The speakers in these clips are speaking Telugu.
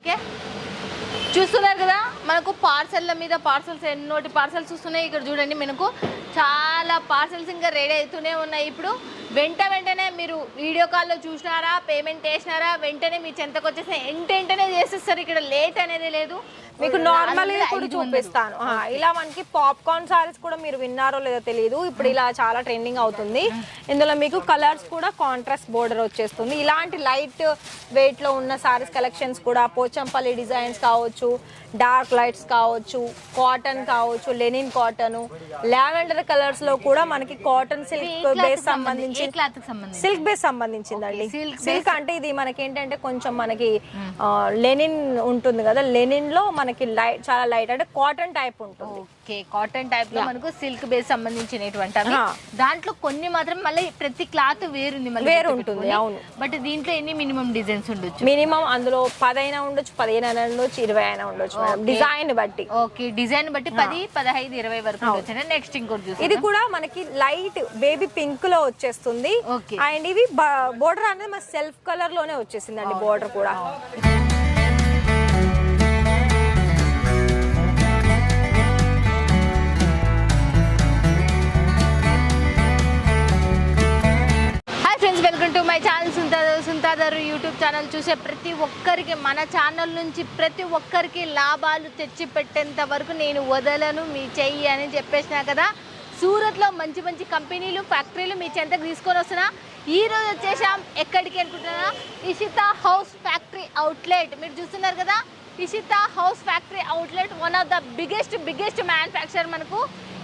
ఓకే చూస్తున్నారు కదా మనకు పార్సెల్ల మీద పార్సల్స్ ఎన్నోటి పార్సల్స్ వస్తున్నాయి. ఇక్కడ చూడండి మనకు చాలా పార్సల్స్ ఇంకా రెడీ అవుతూనే ఉన్నాయి. ఇప్పుడు వెంటనే మీరు వీడియో కాల్లో చూసినారా, పేమెంట్ చేసినారా, వెంటనే మీ చెంతకు వచ్చేసి వెంటనే చేసేస్తారు. ఇక్కడ లేట్ అనేది లేదు. మీకు నార్మల్ కూడా చూపిస్తాను. ఇలా మనకి పాప్కార్న్ సారీస్ కూడా మీరు విన్నారో లేదో తెలియదు, ఇప్పుడు ఇలా చాలా ట్రెండింగ్ అవుతుంది. ఇందులో మీకు కలర్స్ కూడా కాంట్రాస్ట్ బోర్డర్ వచ్చేస్తుంది. ఇలాంటి లైట్ వెయిట్ లో ఉన్న సారీస్ కలెక్షన్స్ కూడా పోచంపల్లి డిజైన్స్ కావచ్చు, డార్క్ లైట్స్ కావచ్చు, కాటన్ కావచ్చు, లెనిన్ కాటన్, లావెండర్ కలర్స్ లో కూడా మనకి కాటన్ సిల్క్ బేస్ సంబంధించి సిల్క్ బేస్ సంబంధించిందండి. సిల్క్ అంటే ఇది మనకి ఏంటంటే కొంచెం మనకి లెనిన్ ఉంటుంది కదా, లెనిన్ లో మనకి లైట్ చాలా లైట్ అంటే కాటన్ టైప్ ఉంటుంది. ఓకే కాటన్ టైప్ లో మనకు సిల్క్ బేస్ సంబంధించినటువంటి దాంట్లో కొన్ని మాత్రం మళ్ళీ ప్రతి క్లాత్ వేరుంది, వేరు ఉంటుంది. అవును, బట్ దీంట్లో ఎన్ని మినిమం డిజైన్స్ ఉండొచ్చు? మినిమం అందులో 10 అయినా ఉండొచ్చు, 15 అయినా ఉండొచ్చు, 20 అయినా ఉండొచ్చు, డిజైన్ బట్టి. ఓకే డిజైన్ బట్టి 10, 15, 20 వరకు ఉండొచ్చు. నెక్స్ట్ ఇంకోటి చూసి ఇది కూడా మనకి లైట్ బేబీ పింక్ లో వచ్చేస్తుంది. అండ్ ఇవి బోర్డర్ అనేది మన సెల్ఫ్ కలర్ లోనే వచ్చేసిందండి. బోర్డర్ కూడా మై ఛానల్ సుంతాదారు యూట్యూబ్ ఛానల్ చూసే ప్రతి ఒక్కరికి, మన ఛానల్ నుంచి ప్రతి ఒక్కరికి లాభాలు తెచ్చి పెట్టేంత వరకు నేను వదలను మీ చెయ్యి అని చెప్పేసినా కదా. సూరత్లో మంచి మంచి కంపెనీలు, ఫ్యాక్టరీలు మీ చెంతకు తీసుకొని వస్తున్నా. ఈరోజు వచ్చేసాం ఎక్కడికి అనుకుంటున్నా, ఇషితా హౌస్ ఫ్యాక్టరీ అవుట్లెట్. మీరు చూస్తున్నారు కదా, Ishita house factory outlet one of the biggest manufacture. మనకు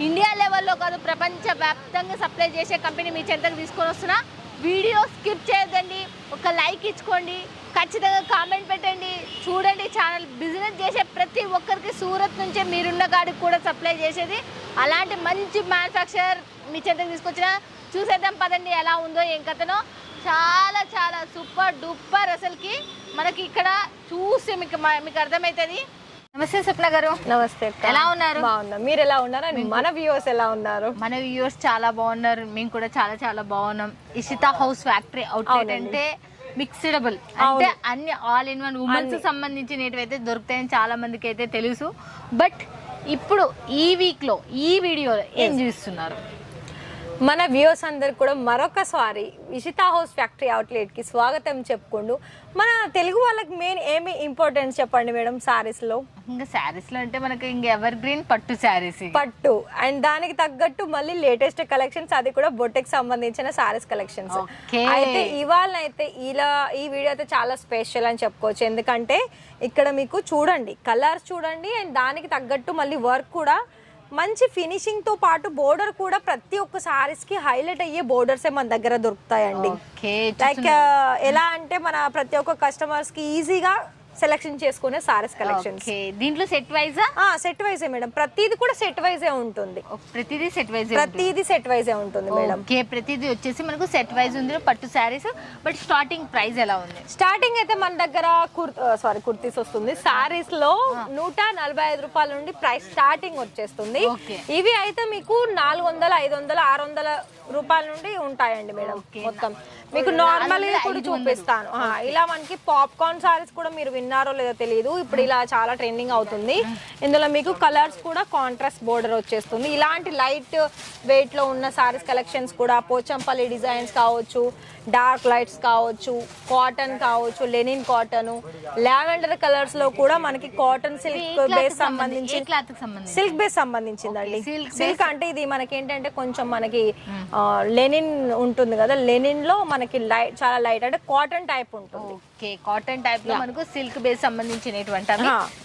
ఇండియా లెవెల్లో కాదు, ప్రపంచ వ్యాప్తంగా సప్లై చేసే కంపెనీ మీ చెంతకు తీసుకొని వస్తున్నా. వీడియో స్కిప్ చేయొద్దండి, ఒక లైక్ ఇచ్చుకోండి, ఖచ్చితంగా కామెంట్ పెట్టండి, చూడండి. ఛానల్ బిజినెస్ చేసే ప్రతి ఒక్కరికి సూరత్ నుంచే మీరున్న కాడికి కూడా సప్లై చేసేది. అలాంటి మంచి మ్యానుఫ్యాక్చర్ మీ చెంతకు తీసుకొచ్చిన చూసేద్దాం పదండి ఎలా ఉందో ఏం కథనో. చాలా చాలా సూపర్ డూపర్ అసలుకి మనకి ఇక్కడ చూస్తే మీకు అర్థమవుతుంది. నమస్తే స్వప్న గారు. నమస్తే, ఎలా ఉన్నారు? బాగున్నా, మీరు ఎలా ఉన్నారు? మన వ్యూవర్స్ ఎలా ఉన్నారు? మన వ్యూవర్స్ చాలా బాగున్నారు, మేము కూడా చాలా చాలా బాగున్నాం. ఇషితా హౌస్ ఫ్యాక్టరీ అవుట్లెట్ అంటే మిక్స్డబుల్ అంటే అన్ని ఆల్ ఇన్ వన్ ఉమెన్స్ సంబంధించినవి దొరుకుతాయని చాలా మందికి అయితే తెలుసు. బట్ ఇప్పుడు ఈ వీక్ లో ఈ వీడియోలో ఏం చూస్తున్నారు? మన వ్యూవర్స్ అందరికి కూడా మరొకసారి ఇషితా హౌస్ ఫ్యాక్టరీ అవుట్లెట్ కి స్వాగతం చెప్పుకుంటూ, మన తెలుగు వాళ్ళకి మెయిన్ ఏమి ఇంపార్టెన్స్ చెప్పండి మేడం సారీస్ లో? ఇంకా శారీస్ లో అంటే మనకి ఇంకా ఎవర్ గ్రీన్ పట్టు శారీస్, పట్టు అండ్ దానికి తగ్గట్టు మళ్ళీ లేటెస్ట్ కలెక్షన్స్, అది కూడా బొట్టెకి సంబంధించిన సారీస్ కలెక్షన్స్. అయితే ఇవాళ అయితే ఇలా ఈ వీడియో అయితే చాలా స్పెషల్ అని చెప్పుకోవచ్చు. ఎందుకంటే ఇక్కడ మీకు చూడండి కలర్స్ చూడండి, అండ్ దానికి తగ్గట్టు మళ్ళీ వర్క్ కూడా మంచి ఫినిషింగ్ తో పాటు బోర్డర్ కూడా ప్రతి ఒక్క సారీస్ కి హైలైట్ అయ్యే బోర్డర్స్ మన దగ్గర దొరుకుతాయండి. లైక్ ఎలా అంటే మన ప్రతి ఒక్క కస్టమర్స్ కి ఈజీగా సెలెక్షన్ చేసుకునే సారీస్ కలెక్షన్స్. దీంట్లో సెట్ వైజా? సెట్ వైజే మేడం, ప్రతిది కూడా సెట్ వైజే ఉంటుంది. ప్రతిదీ సెట్ వైజే ఉంటుంది మేడం. ప్రతిదీ వచ్చేసి మనకు సెట్ వైజ్ ఉంది పట్టు సారీస్. బట్ స్టార్టింగ్ ప్రైస్ ఎలా ఉంది? స్టార్టింగ్ అయితే మన దగ్గర కుర్తీస్ వస్తుంది. సారీస్ లో 145 రూపాయల నుండి ప్రైస్ స్టార్టింగ్ వచ్చేస్తుంది. ఇవి అయితే మీకు 400, 500, 600 రూపాయల నుండి ఉంటాయండి మేడం. మొత్తం మీకు నార్మల్ కూడా చూపిస్తాను. ఇలా మనకి పాప్కార్న్ సారీస్ కూడా మీరు విన్నారో లేదో తెలియదు, ఇప్పుడు ఇలా చాలా ట్రెండింగ్ అవుతుంది. ఇందులో మీకు కలర్స్ కూడా కాంట్రాస్ట్ బోర్డర్ వచ్చేస్తుంది. ఇలాంటి లైట్ వెయిట్ లో ఉన్న సారీస్ కలెక్షన్స్ కూడా పోచంపల్లి డిజైన్స్ కావచ్చు, డార్క్ లైట్స్ కావచ్చు, కాటన్ కావచ్చు, లెనిన్ కాటన్, లావెండర్ కలర్స్ లో కూడా మనకి కాటన్ సిల్క్ బేస్ సంబంధించి సిల్క్ బేస్ సంబంధించిందండి. సిల్క్ అంటే ఇది మనకి ఏంటంటే కొంచెం మనకి లెనిన్ ఉంటుంది కదా, లెనిన్ లో మనకి లైట్ చాలా లైట్ అంటే కాటన్ టైప్ ఉంటుంది. కాటన్ టైప్ లో మనకు సిల్క్ బేస్ సంబంధించినటువంటి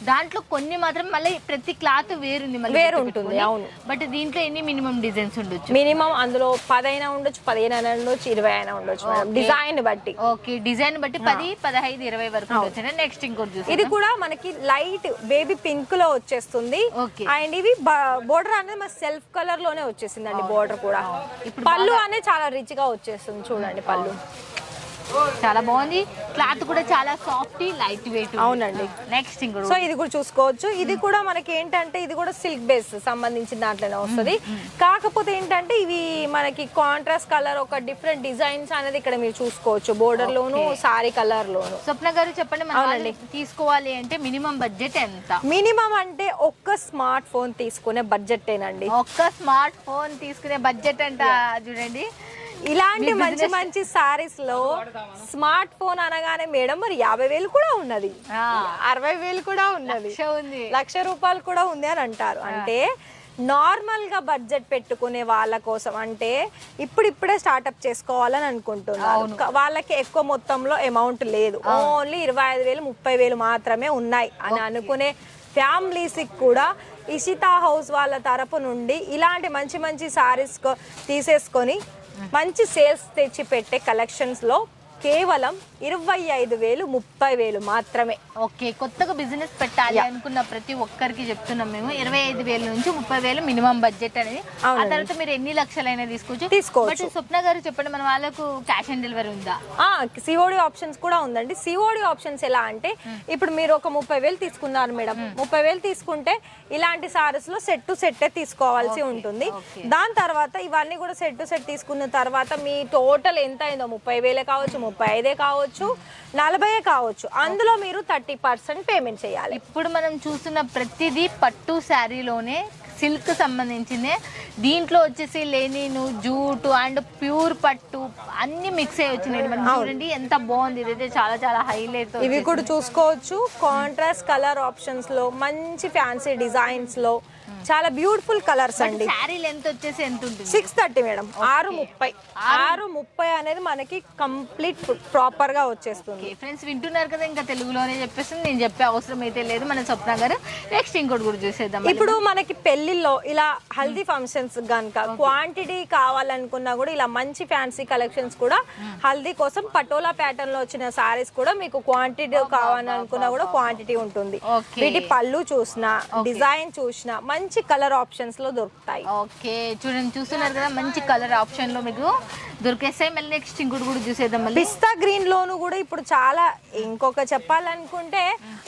దాంట్లో కొన్ని మాత్రం మళ్ళీ ప్రతి క్లాత్ వేరుంది, వేరు ఉంటుంది. అవును, బట్ దీంట్లో ఎన్ని మినిమం డిజైన్స్ ఉండొచ్చు? మినిమం అందులో 10 అయినా ఉండొచ్చు, 15 అయినా ఉండొచ్చు, 20 అయినా ఉండొచ్చు, డిజైన్ బట్టి. ఓకే డిజైన్ బట్టి 10, 15, 20 వరకు ఉండొచ్చు. నెక్స్ట్ ఇంకోటి చూసి ఇది కూడా మనకి లైట్ బేబీ పింక్ లో వచ్చేస్తుంది. అండ్ ఇవి బోర్డర్ అనేది మన సెల్ఫ్ కలర్ లోనే వచ్చేసిందండి. బోర్డర్ కూడా పళ్ళు అనేది చాలా రిచ్ గా వచ్చేస్తుంది. చూడండి పళ్ళు చాలా బాగుంది. క్లాత్ కూడా చాలా సాఫ్ట్ లైట్ వెయిట్. అవునండి. నెక్స్ట్ ఇంకోటి సో ఇది కూడా చూసుకోవచ్చు. ఇది కూడా మనకి ఏంటంటే ఇది కూడా సిల్క్ బేస్ సంబంధించిన దాంట్లోనే వస్తుంది. కాకపోతే ఏంటంటే ఇవి మనకి కాంట్రాస్ట్ కలర్ ఒక డిఫరెంట్ డిజైన్స్ అనేది ఇక్కడ మీరు చూసుకోవచ్చు, బోర్డర్ లోను సారీ కలర్ లోను. స్వప్న గారు చెప్పండి, మనం తీసుకోవాలి అంటే మినిమం బడ్జెట్ ఎంత? మినిమం అంటే ఒక్క స్మార్ట్ ఫోన్ తీసుకునే బడ్జెట్ ఏనండి. ఒక్క స్మార్ట్ ఫోన్ తీసుకునే బడ్జెట్ అంట. చూడండి ఇలాంటి మంచి మంచి సారీస్ లో స్మార్ట్ ఫోన్ అనగానే మేడం మరి 50,000 కూడా ఉన్నది, 60,000 కూడా ఉన్నది, 1,00,000 రూపాయలు కూడా ఉంది అని అంటారు. అంటే నార్మల్ గా బడ్జెట్ పెట్టుకునే వాళ్ళ కోసం, అంటే ఇప్పుడిప్పుడే స్టార్ట్అప్ చేసుకోవాలని అనుకుంటున్నారు, వాళ్ళకి ఎక్కువ మొత్తంలో అమౌంట్ లేదు, ఓన్లీ 25,000 30,000 మాత్రమే ఉన్నాయి అని అనుకునే ఫ్యామిలీస్ కూడా ఇషితా హౌస్ వాళ్ళ తరపు నుండి ఇలాంటి మంచి మంచి సారీస్ తీసేసుకొని మంచి సేల్స్ తెచ్చి పెట్టే కలెక్షన్స్ లో కేవలం 25,000 30,000 మాత్రమే. ఓకే, కొత్తగా బిజినెస్ పెట్టాలి అనుకున్న ప్రతి ఒక్కరికి చెప్తున్నాం మేము 25,000 నుంచి 30,000 మినిమం బడ్జెట్ అనేది. ఆ తర్వాత మీరు ఎన్ని లక్షలైనా తీసుకోవచ్చు. స్వప్న గారు చెప్పండి, మన వాళ్ళకు క్యాష్ ఆన్ డెలివరీ ఉందా? సిఓడి ఆప్షన్స్ కూడా ఉందండి. సిఓడి ఆప్షన్స్ ఎలా అంటే ఇప్పుడు మీరు ఒక 30,000 తీసుకున్నారు మేడం, 30,000 తీసుకుంటే ఇలాంటి సారీస్ లో సెట్ టు సెట్ తీసుకోవాల్సి ఉంటుంది. దాని తర్వాత ఇవన్నీ కూడా సెట్ టు సెట్ తీసుకున్న తర్వాత మీ టోటల్ ఎంత అయిందో 30,000 కావచ్చు, 35 కావచ్చు, 40 కావచ్చు, అందులో మీరు 30% పేమెంట్ చేయాలి. ఇప్పుడు మనం చూస్తున్న ప్రతిదీ పట్టు శారీలోనే సిల్క్ సంబంధించిందే. దీంట్లో వచ్చేసి లెనిన్, జూటు అండ్ ప్యూర్ పట్టు అన్ని మిక్స్ అయ్యి వచ్చినాయి. మనం చూడండి ఎంత బాగుంది, ఇదైతే చాలా చాలా హైలైట్. ఇవి కూడా చూసుకోవచ్చు, కాంట్రాస్ట్ కలర్ ఆప్షన్స్ లో మంచి ఫ్యాన్సీ డిజైన్స్ లో చాలా బ్యూటిఫుల్ కలర్స్ అండి. శారీ లెంత్ వచ్చేసి ఎంత ఉంటుంది? 630 మేడం, 630 అనేది మనకి కంప్లీట్ ప్రాపర్ గా వచ్చేస్తుంది. ఫ్రెండ్స్ వింటున్నారు కదా, ఇంకా తెలుగులోనే చెప్పేస్తుంది, నేను చెప్పే అవసరం అయితే లేదు. మన స్వప్న గారు నెక్స్ట్ ఇంకోటి కూడా చూసేద్దాం. ఇప్పుడు మనకి పెళ్లిలో ఇలా హల్దీ ఫంక్షన్స్ గనుక క్వాంటిటీ కావాలనుకున్నా కూడా ఇలా మంచి ఫ్యాన్సీ కలెక్షన్స్ కూడా హల్దీ కోసం పటోలా ప్యాటర్న్ లో వచ్చిన సారీస్ కూడా మీకు క్వాంటిటీ కావాలనుకున్నా కూడా క్వాంటిటీ ఉంటుంది. వీటి పళ్ళు చూసినా డిజైన్ చూసినా మంచి కలర్ ఆప్షన్స్ లో దొరుకుతాయి. ఓకే, చూడండి చూస్తున్నారు కదా, మంచి కలర్ ఆప్షన్ లో మీకు దొరికేస్తాయి. మళ్ళీ నెక్స్ట్ ఇంకోటి కూడా చూసేద్దాం. మళ్ళీ పిస్తా గ్రీన్ లోను కూడా ఇప్పుడు చాలా, ఇంకొక చెప్పాలనుకుంటే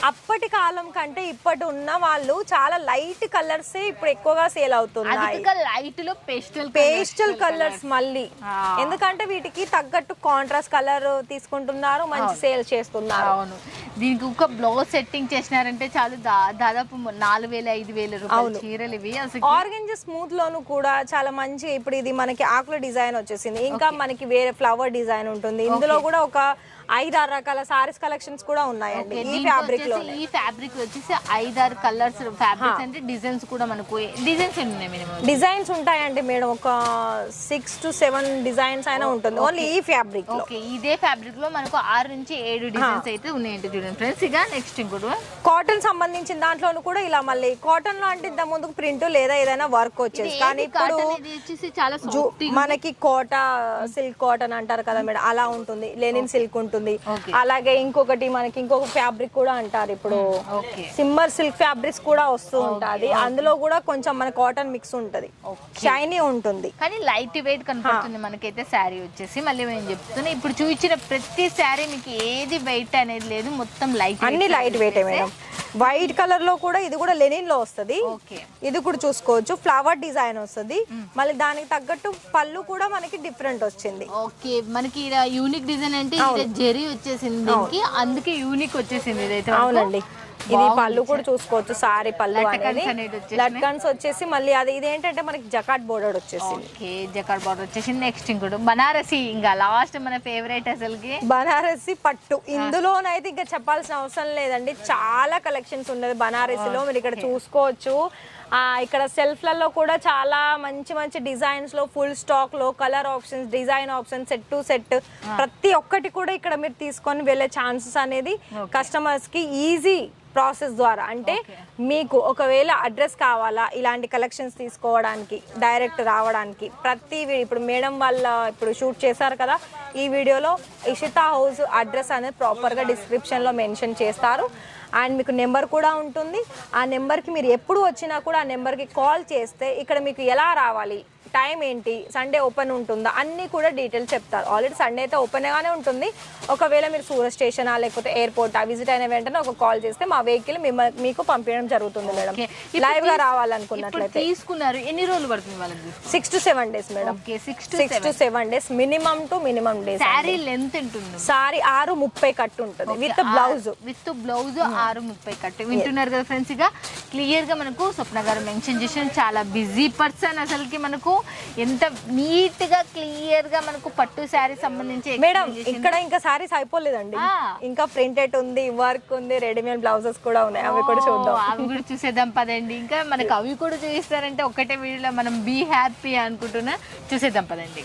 అప్పటి కాలం కంటే ఇప్పటి ఉన్న వాళ్ళు చాలా లైట్ కలర్స్ ఇప్పుడు ఎక్కువగా సేల్ అవుతున్నాయి. లైట్ లో పేస్టల్ కలర్స్ మళ్ళీ, ఎందుకంటే వీటికి తగ్గట్టు కాంట్రాస్ట్ కలర్ తీసుకుంటున్నారు, మంచి సేల్ చేస్తున్నారు. అవును, దీనికి ఒక బ్లౌజ్ సెట్టింగ్ చేసినారంటే చాలు, దాదాపు 4,000-5,000 రూపాయలు చీరలు ఇవి. ఆర్గంజా స్మూత్ లోను కూడా చాలా మంచి, ఇప్పుడు ఇది మనకి ఆకుల డిజైన్ వచ్చేసింది, ఇంకా మనకి వేరే ఫ్లవర్ డిజైన్ ఉంటుంది. ఇందులో కూడా ఒక 5-6 రకాల సారీస్ కలెక్షన్స్ కూడా ఉన్నాయండి. ఈ ఫ్యాబ్రిక్ లో, ఈ ఫ్యాబ్రిక్ వచ్చేసి 5-6 కలర్స్ ఫ్యాబ్రిక్స్ అంటే డిజైన్స్ కూడా మనకు డిజైన్స్ ఉన్నాయి. మినిమం డిజైన్స్ ఉంటాయండి మేడం, ఒక 6 to 7 డిజైన్స్ అయినా ఉంటుంది ఓన్లీ ఈ ఫ్యాబ్రిక్ లో. ఓకే, ఇదే ఫ్యాబ్రిక్ లో మనకు 6 నుంచి 7 డిజైన్స్ అయితే ఉన్నాయండి. చూడండి ఫ్రెండ్స్, ఇక నెక్స్ట్ ఇంకోటి కాటన్ సంబంధించిన దాంట్లోనూ కూడా ఇలా మళ్ళీ కాటన్ లో అంటే ఇంత ముందుకు ప్రింట్ లేదా ఏదైనా వర్క్ వచ్చేది, కానీ ఇప్పుడు చాలా మనకి కోట సిల్క్ కాటన్ అంటారు కదా మేడం, అలా ఉంటుంది. లెనిన్ సిల్క్ ఉంటుంది. అలాగే ఇంకొకటి మనకి ఇంకొక ఫ్యాబ్రిక్ కూడా అంటారు ఇప్పుడు, సిమ్మర్ సిల్క్ ఫ్యాబ్రిక్స్ కూడా వస్తూ ఉంటది. అందులో కూడా కొంచెం మన కాటన్ మిక్స్ ఉంటది, షైనీ ఉంటుంది, కానీ లైట్ వెయిట్ కనపడుతుంది మనకైతే శారీ వచ్చేసి. మళ్ళీ నేను చెప్తున్నా, ఇప్పుడు చూపించిన ప్రతి శారీ మీకు ఏది వెయిట్ అనేది లేదు, మొత్తం లైట్, అన్ని light weight madam. White colour లో కూడా ఇది కూడా లెనిన్ లో వస్తుంది. ఇది కూడా చూసుకోవచ్చు, ఫ్లవర్ డిజైన్ వస్తుంది. మళ్ళీ దానికి తగ్గట్టు పళ్ళు కూడా మనకి డిఫరెంట్ వచ్చింది. ఓకే, మనకి యూనిక్ డిజైన్ అంటే జెరీ వచ్చేసింది దీనికి, అందుకే యూనిక్ వచ్చేసింది ఇదైతే. అవునండి, ఇది పళ్ళు కూడా చూసుకోవచ్చు, సారీ పళ్ళు అనేది లట్కన్స్ వచ్చేసి మళ్ళీ అది ఇదేంటంటే మనకి జకాట్ బోర్డర్ వచ్చేసింది. ఓకే, జకాట్ బోర్డర్ వచ్చేసింది. నెక్స్ట్ ఇంకోటి బనారసి, ఇంకా లాస్ట్ మన ఫేవరెట్ అసలుకి బనారసి పట్టు. ఇందులోనైతే ఇంకా చెప్పాల్సిన అవసరం లేదండి, చాలా కలెక్షన్స్ ఉన్నది బనారసిలో. మీరు ఇక్కడ చూసుకోవచ్చు, ఇక్కడ సెల్ఫ్లలో కూడా చాలా మంచి మంచి డిజైన్స్ లో, ఫుల్ స్టాక్ లో colour options, design options, set to set ప్రతి ఒక్కటి కూడా ఇక్కడ మీరు తీసుకొని వెళ్ళే ఛాన్సెస్ అనేది కస్టమర్స్ కి ఈజీ ప్రాసెస్ ద్వారా. అంటే మీకు ఒకవేళ అడ్రస్ కావాలా ఇలాంటి కలెక్షన్స్ తీసుకోవడానికి, డైరెక్ట్ రావడానికి, ప్రతి ఇప్పుడు మేడం వాళ్ళ ఇప్పుడు షూట్ చేశారు కదా ఈ వీడియోలో, ఇషితా హౌస్ అడ్రస్ అనేది ప్రాపర్గా డిస్క్రిప్షన్లో మెన్షన్ చేస్తారు. అండ్ మీకు నెంబర్ కూడా ఉంటుంది. ఆ నెంబర్కి మీరు ఎప్పుడు వచ్చినా కూడా ఆ నెంబర్కి కాల్ చేస్తే ఇక్కడ మీకు ఎలా రావాలి, టైం ఏంటి, సండే ఓపెన్ ఉంటుందా అన్నీ కూడా డీటెయిల్స్ చెప్తారు. ఆల్రెడీ సండే అయితే ఓపెన్గానే ఉంటుంది. ఒకవేళ మీరు సూరత్ స్టేషనా లేకపోతే ఎయిర్పోర్ట్ విజిట్ అయిన వెంటనే ఒక కాల్ చేస్తే మా వెహికల్ మీకు పంపించడం జరుగుతుంది మేడం. లైవ్ గా రావాలనుకున్నట్లయితే. తీసుకున్నారు ఎన్ని రోజులు పడుతుంది వాళ్ళకి? 6 to 7 days madam. 6 to 7 days minimum days. Sari length ఉంటుంది, సారీ 6:30 కట్టు ఉంటుంది విత్ బ్లౌజ్. 6:30 కట్టు. వింటున్నారు కదా ఫ్రెండ్స్, ఇక క్లియర్ గా మనకు స్వప్న గారు మెన్షన్ చేసిన చాలా బిజీ పర్సన్. అసలుకి మనకు ఎంత నీట్ గా క్లియర్ గా మనకు పట్టు శారీ సంబంధించి మేడం ఇక్కడ ఇంకా సారీస్ అయిపోలేదండి, ఇంకా ప్రింటెడ్ ఉంది, వర్క్ ఉంది, రెడీమేడ్ బ్లౌజెస్ కూడా ఉన్నాయి. అవి కూడా చూద్దాం, అవి కూడా చూసేద్దాం పదండి. ఇంకా మనకు అవి కూడా చూపిస్తారంటే ఒకటే వీడియోలో మనం బీ హ్యాపీ అనుకుంటున్నా. చూసేద్దాం పదండి.